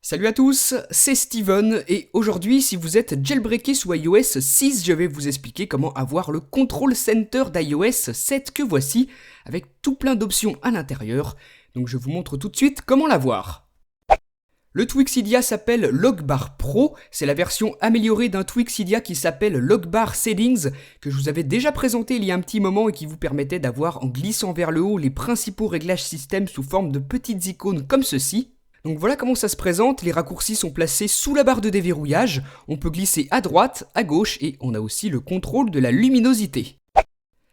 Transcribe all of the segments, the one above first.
Salut à tous, c'est Steven et aujourd'hui si vous êtes jailbreaké sous iOS 6, je vais vous expliquer comment avoir le Control Center d'iOS 7 que voici avec tout plein d'options à l'intérieur. Donc je vous montre tout de suite comment l'avoir. Le Tweaksidia s'appelle Logbar Pro, c'est la version améliorée d'un Tweaksidia qui s'appelle Logbar Settings que je vous avais déjà présenté il y a un petit moment et qui vous permettait d'avoir en glissant vers le haut les principaux réglages système sous forme de petites icônes comme ceci. Donc voilà comment ça se présente, les raccourcis sont placés sous la barre de déverrouillage, on peut glisser à droite, à gauche et on a aussi le contrôle de la luminosité.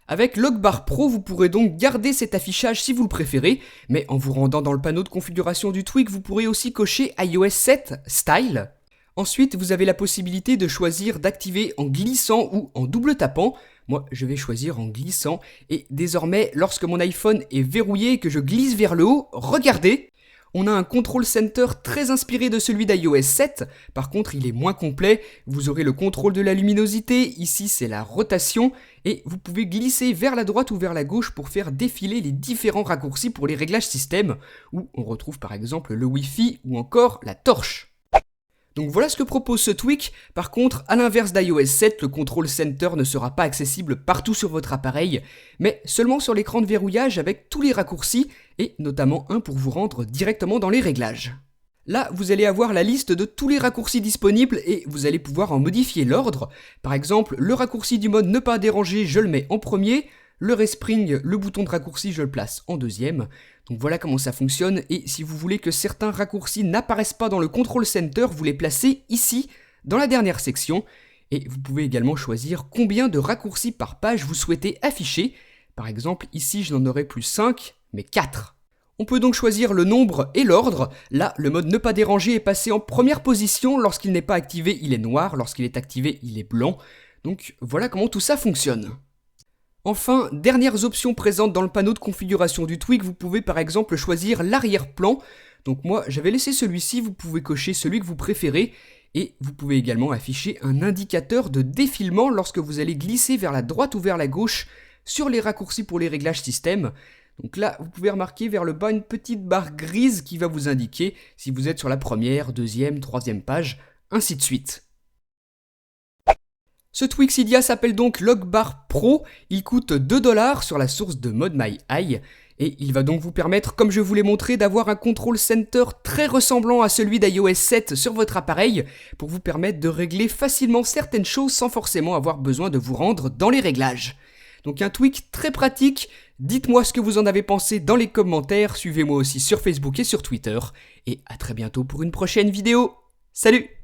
Avec Logbar Pro, vous pourrez donc garder cet affichage si vous le préférez, mais en vous rendant dans le panneau de configuration du Tweak, vous pourrez aussi cocher iOS 7 Style. Ensuite, vous avez la possibilité de choisir d'activer en glissant ou en double tapant. Moi, je vais choisir en glissant et désormais, lorsque mon iPhone est verrouillé et que je glisse vers le haut, regardez! On a un Control Center très inspiré de celui d'iOS 7, par contre il est moins complet, vous aurez le contrôle de la luminosité, ici c'est la rotation, et vous pouvez glisser vers la droite ou vers la gauche pour faire défiler les différents raccourcis pour les réglages système, où on retrouve par exemple le Wi-Fi ou encore la torche. Donc voilà ce que propose ce tweak, par contre à l'inverse d'iOS 7, le Control Center ne sera pas accessible partout sur votre appareil, mais seulement sur l'écran de verrouillage avec tous les raccourcis, et notamment un pour vous rendre directement dans les réglages. Là, vous allez avoir la liste de tous les raccourcis disponibles et vous allez pouvoir en modifier l'ordre. Par exemple, le raccourci du mode ne pas déranger, je le mets en premier, le respring, le bouton de raccourci, je le place en deuxième. Donc voilà comment ça fonctionne et si vous voulez que certains raccourcis n'apparaissent pas dans le Control Center, vous les placez ici, dans la dernière section. Et vous pouvez également choisir combien de raccourcis par page vous souhaitez afficher. Par exemple, ici je n'en aurai plus 5, mais 4. On peut donc choisir le nombre et l'ordre. Là, le mode ne pas déranger est passé en première position. Lorsqu'il n'est pas activé, il est noir. Lorsqu'il est activé, il est blanc. Donc voilà comment tout ça fonctionne. Enfin, dernières options présentes dans le panneau de configuration du Tweak, vous pouvez par exemple choisir l'arrière-plan. Donc moi, j'avais laissé celui-ci, vous pouvez cocher celui que vous préférez. Et vous pouvez également afficher un indicateur de défilement lorsque vous allez glisser vers la droite ou vers la gauche sur les raccourcis pour les réglages système. Donc là, vous pouvez remarquer vers le bas une petite barre grise qui va vous indiquer si vous êtes sur la première, deuxième, troisième page, ainsi de suite. Ce Tweaksidia s'appelle donc Logbar Pro, il coûte 2$ sur la source de ModMyEye et il va donc vous permettre, comme je vous l'ai montré, d'avoir un Control Center très ressemblant à celui d'iOS 7 sur votre appareil pour vous permettre de régler facilement certaines choses sans forcément avoir besoin de vous rendre dans les réglages. Donc un tweak très pratique, dites-moi ce que vous en avez pensé dans les commentaires, suivez-moi aussi sur Facebook et sur Twitter et à très bientôt pour une prochaine vidéo. Salut!